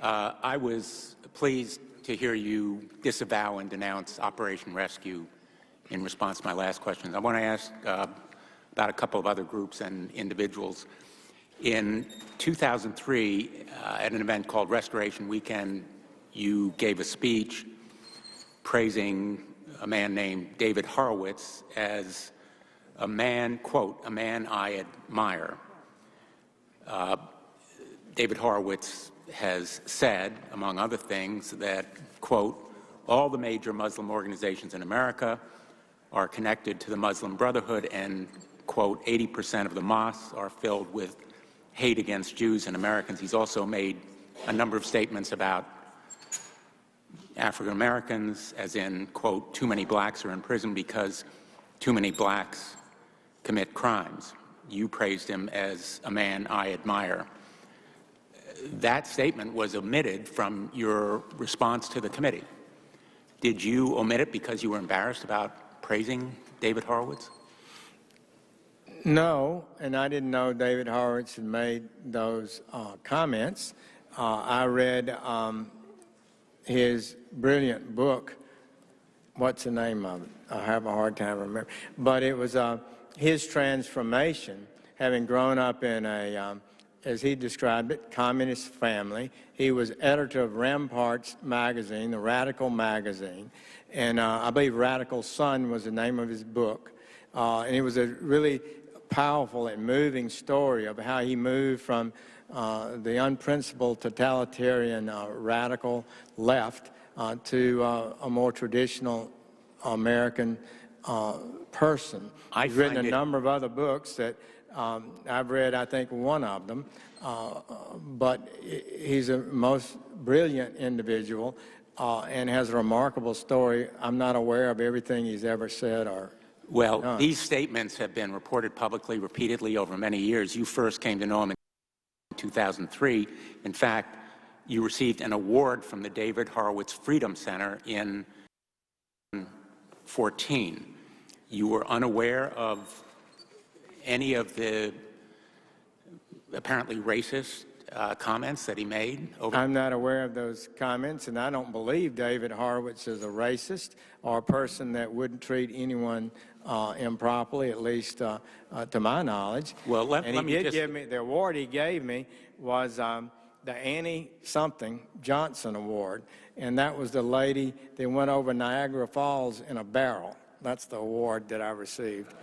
I was pleased to hear you disavow and denounce Operation Rescue in response to my last question. I want to ask about a couple of other groups and individuals. In 2003, at an event called Restoration Weekend, you gave a speech praising a man named David Horowitz as a man, quote, a man I admire. David Horowitz has said, among other things, that, quote, all the major Muslim organizations in America are connected to the Muslim Brotherhood and, quote, 80% of the mosques are filled with hate against Jews and Americans. He's also made a number of statements about African Americans, as in, quote, too many blacks are in prison because too many blacks commit crimes. You praised him as a man I admire. That statement was omitted from your response to the committee. Did you omit it because you were embarrassed about praising David Horowitz? No, and I didn't know David Horowitz had made those comments. I read his brilliant book. What's the name of it? I have a hard time remembering. But it was his transformation, having grown up in a, as he described it, communist family. He was editor of Ramparts magazine, the Radical magazine, and I believe Radical Sun was the name of his book. And it was a really powerful and moving story of how he moved from the unprincipled totalitarian radical left to a more traditional American person. He's written a number of other books that I've read, I think, one of them, but he's a most brilliant individual and has a remarkable story. I'm not aware of everything he's ever said or Well, done. These statements have been reported publicly repeatedly over many years. You first came to know him in 2003. In fact, you received an award from the David Horowitz Freedom Center in 2014. You were unaware of any of the apparently racist comments that he made? I'm not aware of those comments, and I don't believe David Horowitz is a racist or a person that wouldn't treat anyone improperly, at least to my knowledge. Well, let me did give me, the award he gave me was the Annie something Johnson Award, and that was the lady that went over Niagara Falls in a barrel. That's the award that I received.